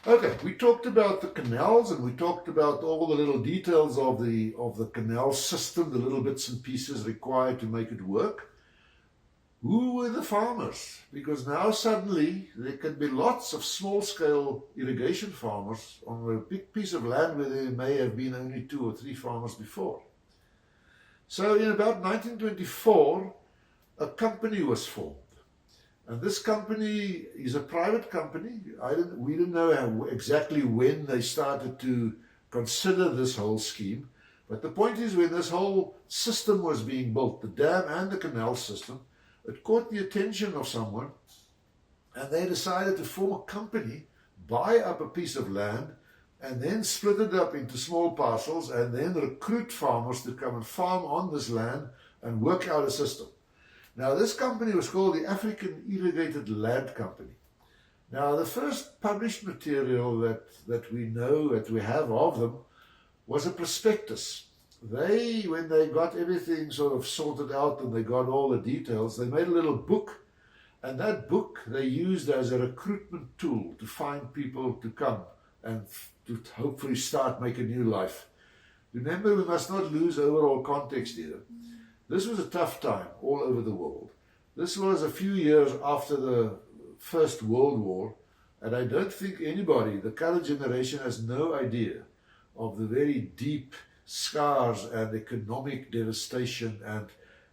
Okay, we talked about the canals and we talked about all the little details of the canal system, the little bits and pieces required to make it work. Who were the farmers? Because now suddenly there can be lots of small scale irrigation farmers on a big piece of land where there may have been only 2 or 3 farmers before. So in about 1924, a company was formed. And this company is a private company. We didn't know exactly when they started to consider this whole scheme. But the point is, when this whole system was being built, the dam and the canal system, it caught the attention of someone, and they decided to form a company, buy up a piece of land, and then split it up into small parcels, and then recruit farmers to come and farm on this land and work out a system. Now, this company was called the African Irrigated Land Company. Now, the first published material that we know, that we have of them, was a prospectus. When they got everything sort of sorted out and they got all the details, they made a little book, and that book they used as a recruitment tool to find people to come and to hopefully start, make a new life. Remember, we must not lose overall context here. This was a tough time all over the world. This was a few years after the First World War, and I don't think anybody, the current generation, has no idea of the very deep scars and economic devastation and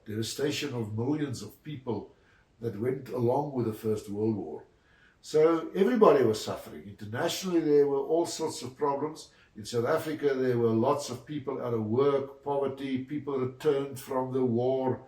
devastation of millions of people that went along with the First World War. So everybody was suffering. Internationally, there were all sorts of problems. In South Africa, there were lots of people out of work, poverty, people returned from the war,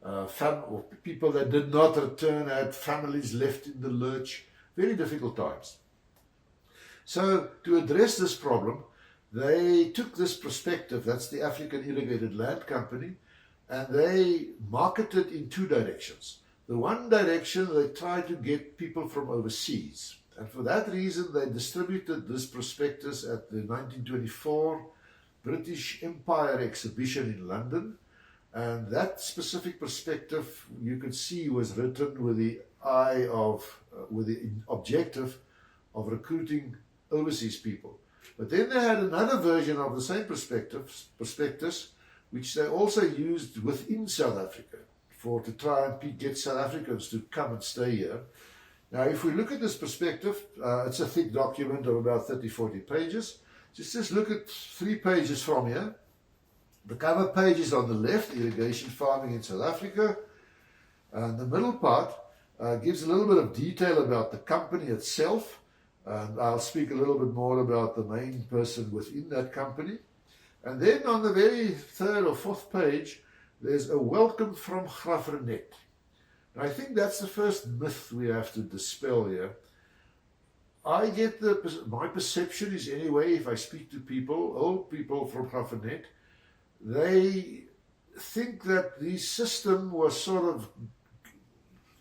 or people that did not return had families left in the lurch. Very difficult times. So to address this problem, they took this perspective, that's the African Irrigated Land Company, and they marketed in 2 directions. The one direction, they tried to get people from overseas. And for that reason, they distributed this prospectus at the 1924 British Empire exhibition in London. And that specific perspective, you could see, was written with the with the objective of recruiting overseas people. But then they had another version of the same prospectus, which they also used within South Africa to try and get South Africans to come and stay here. Now, if we look at this perspective, it's a thick document of about 30-40 pages. Just look at 3 pages from here. The cover page is on the left, irrigation farming in South Africa. And the middle part gives a little bit of detail about the company itself. And I'll speak a little bit more about the main person within that company. And then on the very 3rd or 4th page, there's a welcome from Graaff-Reinet. I think that's the first myth we have to dispel here. My perception is anyway, if I speak to people, old people from Graaff-Reinet, they think that the system was sort of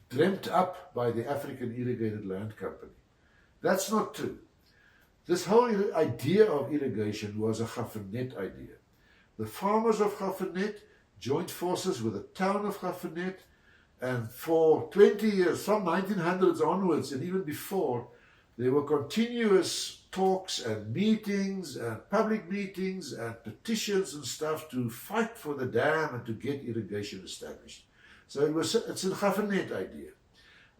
dreamt up by the African Irrigated Land Company. That's not true. This whole idea of irrigation was a Graaff-Reinet idea. The farmers of Graaff-Reinet joined forces with the town of Graaff-Reinet, and for 20 years, from 1900s onwards and even before, there were continuous talks and meetings and public meetings and petitions and stuff to fight for the dam and to get irrigation established. So it's a Graaff-Reinet idea.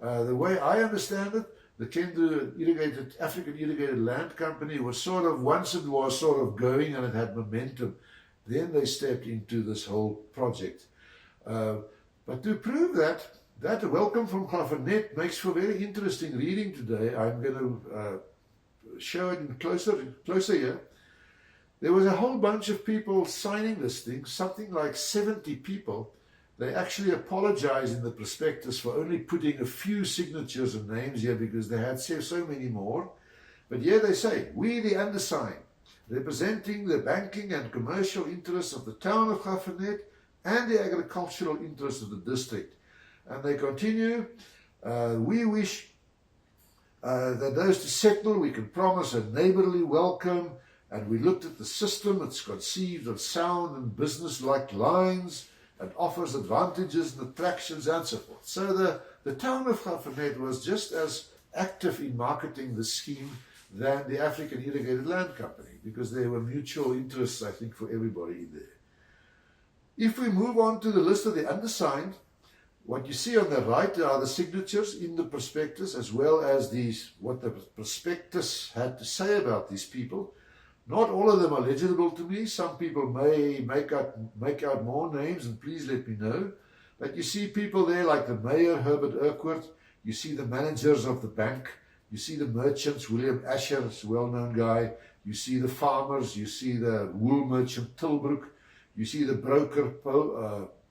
The way I understand it, the African Irrigated Land Company was sort of, once it was sort of going and it had momentum, then they stepped into this whole project. But to prove that welcome from Graaff-Reinet makes for very interesting reading today. I'm going to show it in closer here. There was a whole bunch of people signing this thing, something like 70 people. They actually apologized in the prospectus for only putting a few signatures and names here because they had so many more. But here they say, we the undersigned, representing the banking and commercial interests of the town of Graaff-Reinet and the agricultural interests of the district. And they continue, we wish that those to settle, we can promise a neighborly welcome, and we looked at the system, it's conceived on sound and business-like lines, and offers advantages and attractions and so forth. So the town of Graaff-Reinet was just as active in marketing the scheme than the African Irrigated Land Company, because there were mutual interests, I think, for everybody in there. If we move on to the list of the undersigned, what you see on the right are the signatures in the prospectus, as well as what the prospectus had to say about these people. Not all of them are legible to me. Some people may make out more names, and please let me know. But you see people there like the mayor, Herbert Urquhart. You see the managers of the bank. You see the merchants, William Asher, a well-known guy. You see the farmers. You see the wool merchant, Tilbrook. You see the broker,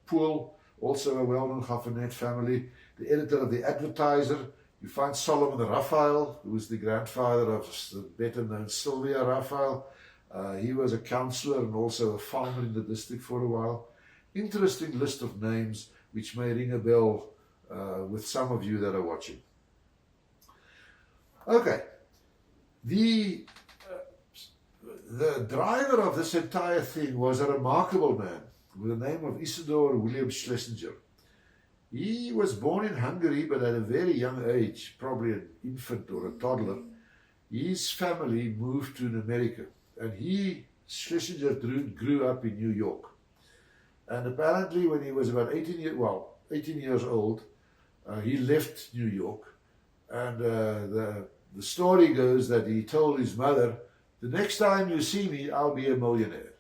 Poole, also a well-known Gaffernet family. The editor of the Advertiser. You find Solomon Raphael, who was the grandfather of the better-known Sylvia Raphael. He was a councillor and also a farmer in the district for a while. Interesting list of names which may ring a bell with some of you that are watching. Okay, the driver of this entire thing was a remarkable man with the name of Isidor William Schlesinger. He was born in Hungary, but at a very young age, probably an infant or a toddler, his family moved to America. And Schlesinger grew up in New York. And apparently when he was about 18 years old, he left New York. And the story goes that he told his mother, "The next time you see me, I'll be a millionaire."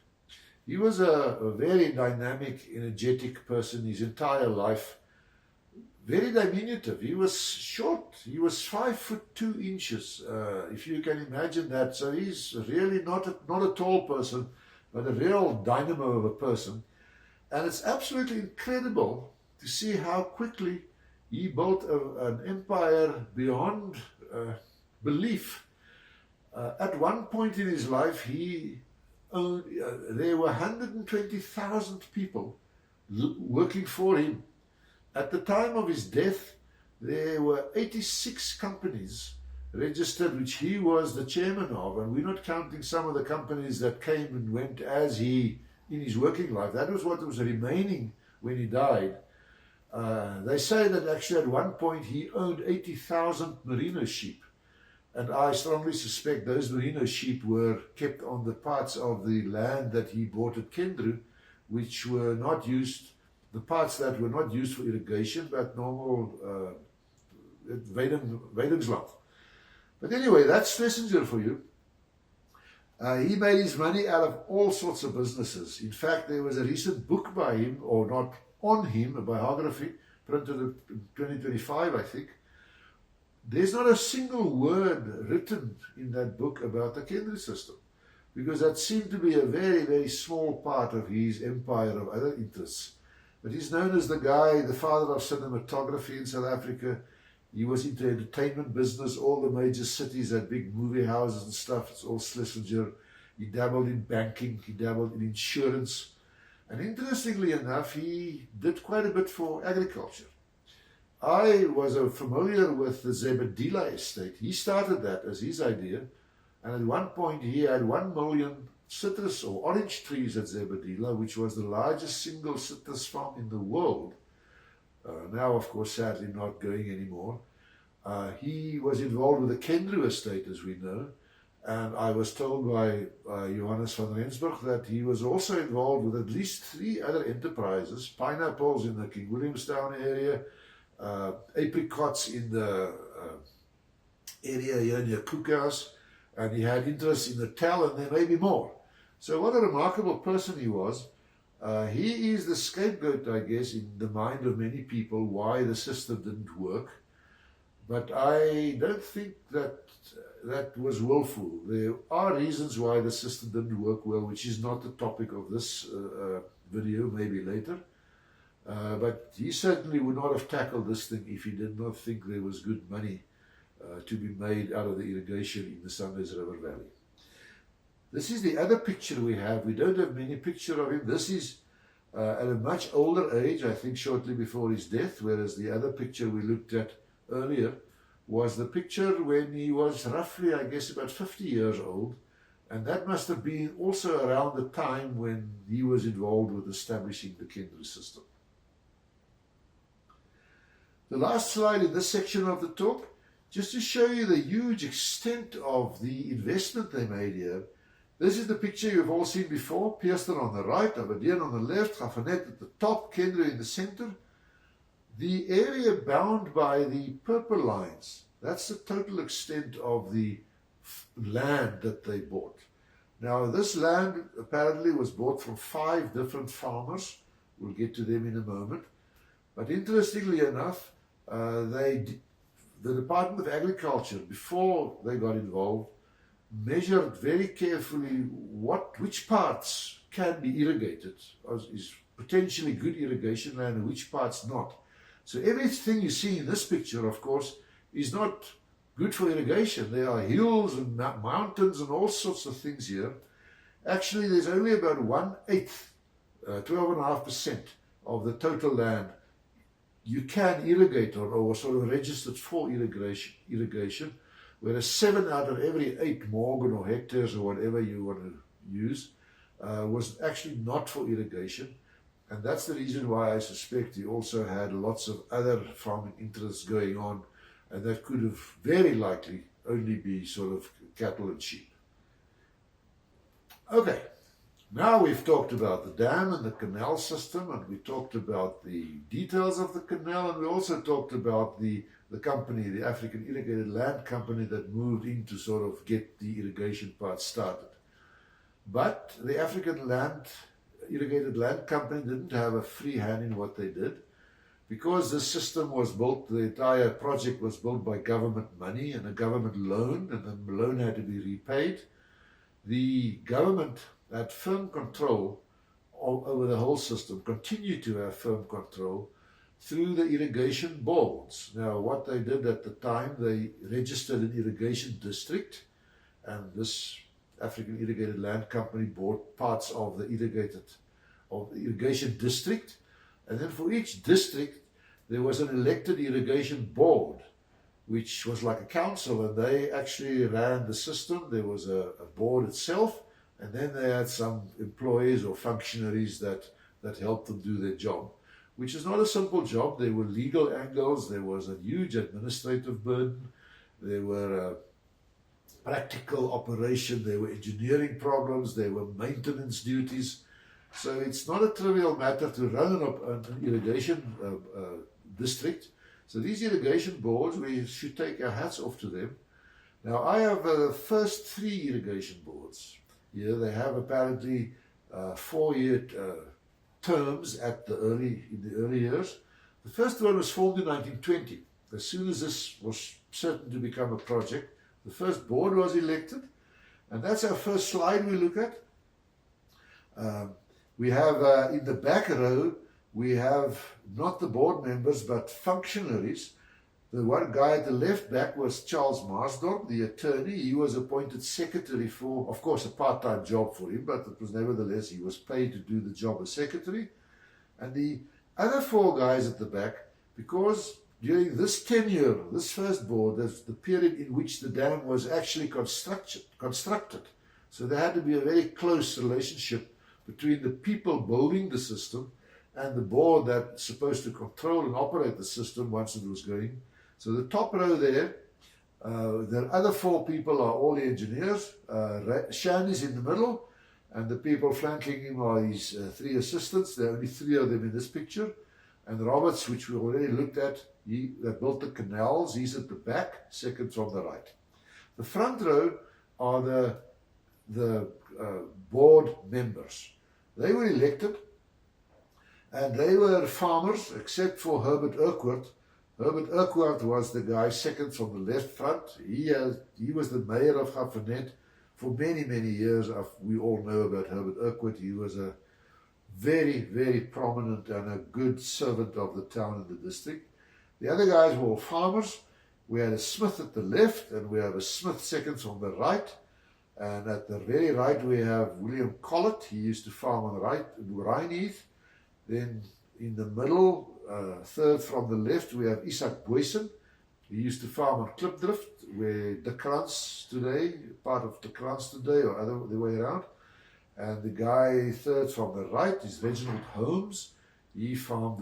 He was a very dynamic, energetic person his entire life. Very diminutive. He was short. He was 5'2", if you can imagine that. So he's really not a tall person, but a real dynamo of a person. And it's absolutely incredible to see how quickly he built an empire beyond belief. At one point in his life, there were 120,000 people working for him. At the time of his death, there were 86 companies registered, which he was the chairman of, and we're not counting some of the companies that came and went in his working life. That was what was remaining when he died. They say that actually at one point he owned 80,000 merino sheep, and I strongly suspect those merino sheep were kept on the parts of the land that he bought at Kendru, which were not used. The parts that were not used for irrigation, but normal Weidingsland. But anyway, that's Schlesinger for you. He made his money out of all sorts of businesses. In fact, there was a recent book by him, or not on him, a biography, printed in 2025, I think. There's not a single word written in that book about the Kendru system, because that seemed to be a very, very small part of his empire of other interests. But he's known as the father of cinematography in South Africa. He was into entertainment business. All the major cities had big movie houses and stuff. It's all Schlesinger. He dabbled in banking. He dabbled in insurance. And interestingly enough, he did quite a bit for agriculture. I was familiar with the Zebedila estate. He started that as his idea. And at one point, he had 1 million citrus or orange trees at Zebedila, which was the largest single citrus farm in the world. Now, of course, sadly not going anymore. He was involved with the Kendru estate, as we know, and I was told by Johannes van Rensburg that he was also involved with at least 3 other enterprises: pineapples in the King Williamstown area, apricots in the area here near Cookhouse, and he had interest in the Tel, and there may be more. So what a remarkable person he was. He is the scapegoat, I guess, in the mind of many people why the system didn't work. But I don't think that was willful. There are reasons why the system didn't work well, which is not the topic of this video, maybe later. But he certainly would not have tackled this thing if he did not think there was good money to be made out of the irrigation in the Sundays River Valley. This is the other picture we have. We don't have many pictures of him. This is at a much older age, I think shortly before his death, whereas the other picture we looked at earlier was the picture when he was roughly, I guess, about 50 years old. And that must have been also around the time when he was involved with establishing the Kendru system. The last slide in this section of the talk just to show you the huge extent of the investment they made here. This is the picture you've all seen before. Pearson on the right, Aberdeen on the left, Gafanet at the top, Kendra in the center. The area bound by the purple lines, that's the total extent of the land that they bought. Now, this land apparently was bought from 5 different farmers. We'll get to them in a moment. But interestingly enough, the Department of Agriculture, before they got involved, measured very carefully which parts can be irrigated, is potentially good irrigation land, and which parts not. So everything you see in this picture, of course, is not good for irrigation. There are hills and mountains and all sorts of things here. Actually, there's only about 1/8, 12.5% of the total land you can irrigate or sort of registered for irrigation, whereas 7 out of every 8 morgen or hectares or whatever you want to use was actually not for irrigation. And that's the reason why I suspect he also had lots of other farming interests going on, and that could have very likely only be sort of cattle and sheep. Okay, now we've talked about the dam and the canal system, and we talked about the details of the canal, and we also talked about the company, the African Irrigated Land Company, that moved in to sort of get the irrigation part started. But the African Irrigated Land Company didn't have a free hand in what they did. Because the system was built, the entire project was built by government money and a government loan, and the loan had to be repaid. The government had firm control over the whole system, continued to have firm control through the irrigation boards. Now, what they did at the time, they registered an irrigation district, and this African Irrigated Land Company bought parts of the irrigation district, and then for each district there was an elected irrigation board, which was like a council, and they actually ran the system. There was a board itself, and then they had some employees or functionaries that helped them do their job, which is not a simple job. There were legal angles, there was a huge administrative burden, there were practical operation, there were engineering problems, there were maintenance duties. So it's not a trivial matter to run an irrigation district. So these irrigation boards, we should take our hats off to them. Now, I have the first 3 irrigation boards. Here they have apparently 4-year terms in the early years. The first one was formed in 1920. As soon as this was certain to become a project, the first board was elected, and that's our first slide we look at. We have in the back row, we have not the board members but functionaries. The one guy at the left back was Charles Marsdorp, the attorney. He was appointed secretary for, of course, a part-time job for him, but it was nevertheless, he was paid to do the job as secretary. And the other 4 guys at the back, because during this tenure, this first board, that's the period in which the dam was actually constructed. So there had to be a very close relationship between the people building the system and the board that's supposed to control and operate the system once it was going. So the top row there, the other 4 people are all the engineers. Shan is in the middle, and the people flanking him are his 3 assistants. There are only 3 of them in this picture. And Roberts, which we already looked at, that built the canals, he's at the back, second from the right. The front row are the board members. They were elected, and they were farmers, except for Herbert Urquhart. Herbert Urquhart was the guy second from the left front. He was the mayor of Gafanet for many, many years. We all know about Herbert Urquhart. He was a very, very prominent and a good servant of the town and the district. The other guys were all farmers. We had a Smith at the left, and we have a Smith second from the right. And at the very right, we have William Collett. He used to farm on the right, Rhineheath. Then in the middle, third from the left, we have Isaac Boysen. He used to farm on Klipdrift, where De Krans today, part of De Krans today, or the way around. And the guy third from the right is Reginald Holmes. He farmed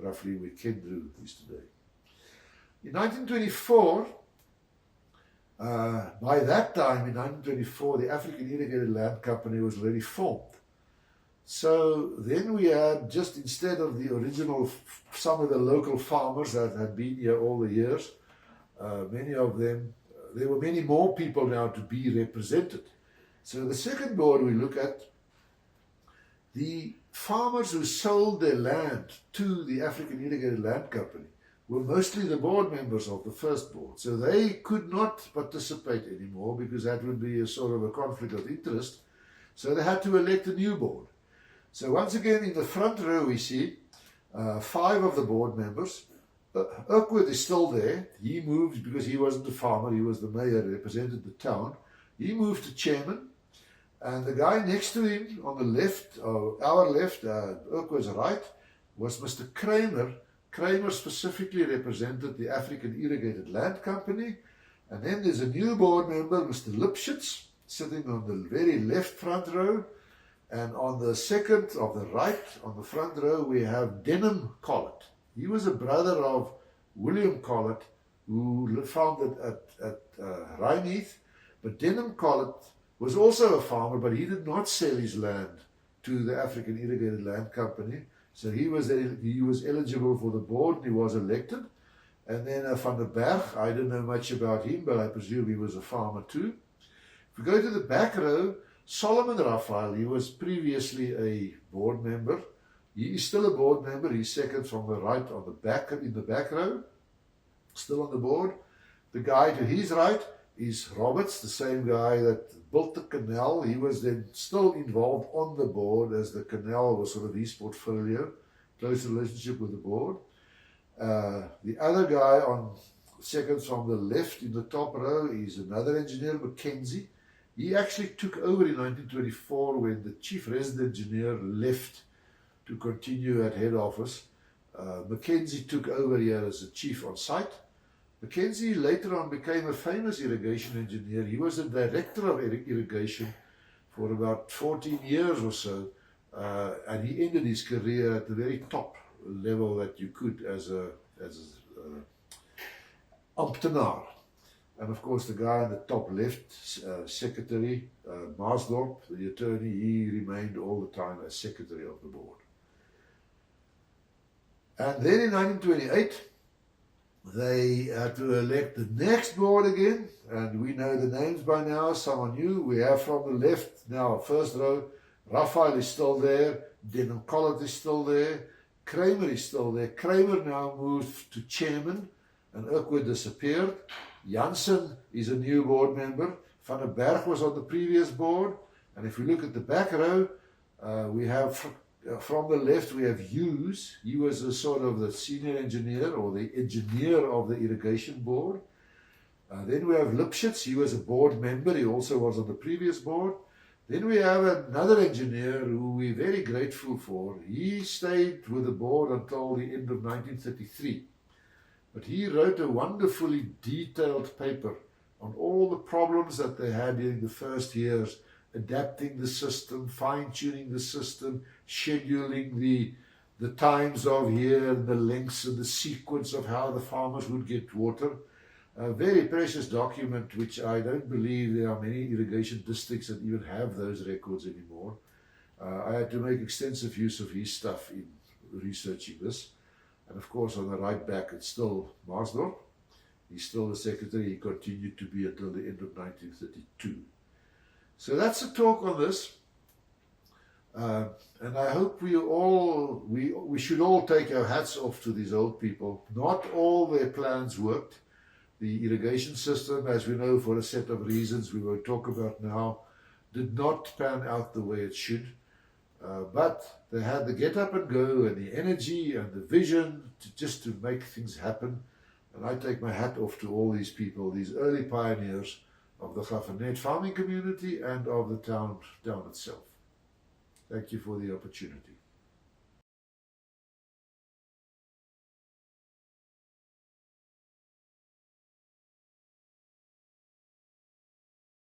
roughly where Kendra is today. In 1924, By that time, in 1924, the African Irrigated Land Company was already formed. So then we had, just instead of the original, some of the local farmers that had been here all the years, many of them, there were many more people now to be represented. So the second board we look at, the farmers who sold their land to the African Irrigated Land Company were mostly the board members of the first board. So they could not participate anymore because that would be a sort of a conflict of interest. So they had to elect a new board. So once again, in the front row we see 5 of the board members. Urquhart is still there. He moved because he wasn't a farmer, he was the mayor, represented the town. He moved to chairman. And the guy next to him on the left, our left, Urquhart's right, was Mr. Kramer. Kramer specifically represented the African Irrigated Land Company. And then there's a new board member, Mr. Lipschitz, sitting on the very left front row. And on the second of the right, on the front row, we have Denham Collett. He was a brother of William Collett, who founded at Rhineheath. But Denham Collett was also a farmer, but he did not sell his land to the African Irrigated Land Company. So he was eligible for the board and he was elected. And then Van der Berg, I don't know much about him, but I presume he was a farmer too. If we go to the back row, Solomon Raphael, he was previously a board member. He is still a board member. He's second from the right on the back, in the back row, still on the board. The guy to his right is Roberts, the same guy that built the canal. He was then still involved on the board as the canal was sort of his portfolio, close relationship with the board. The other guy on second from the left in the top row is another engineer, Mackenzie. He actually took over in 1924 when the chief resident engineer left to continue at head office. Mackenzie took over here as the chief on site. Mackenzie later on became a famous irrigation engineer. He was a director of irrigation for about 14 years or so, and he ended his career at the very top level that you could as a ambtenaar. And of course the guy in the top left, secretary, Maasdorp, the attorney, he remained all the time as secretary of the board. And then in 1928, they had to elect the next board again, and we know the names by now, some are new. We have from the left now, first row, Raphael is still there, Denham Collett is still there, Kramer is still there. Kramer now moved to chairman, and Urquhart disappeared. Janssen is a new board member. Van der Berg was on the previous board, and if we look at the back row, we have from the left we have Hughes. He was a sort of the senior engineer or the engineer of the irrigation board. Then we have Lipschitz. He was a board member. He also was on the previous board. Then we have another engineer who we're very grateful for. He stayed with the board until the end of 1933. But he wrote a wonderfully detailed paper on all the problems that they had during the first years, adapting the system, fine-tuning the system, scheduling the times of year, and the lengths and the sequence of how the farmers would get water. A very precious document, which I don't believe there are many irrigation districts that even have those records anymore. I had to make extensive use of his stuff in researching this. And of course, on the right back, it's still Maasdorp. He's still the secretary. He continued to be until the end of 1932. So that's a talk on this. And I hope we should all take our hats off to these old people. Not all their plans worked. The irrigation system, as we know, for a set of reasons we won't talk about now, did not pan out the way it should. But they had the get up and go and the energy and the vision just to make things happen. And I take my hat off to all these people, these early pioneers of the Graaff-Reinet farming community and of the town itself. Thank you for the opportunity.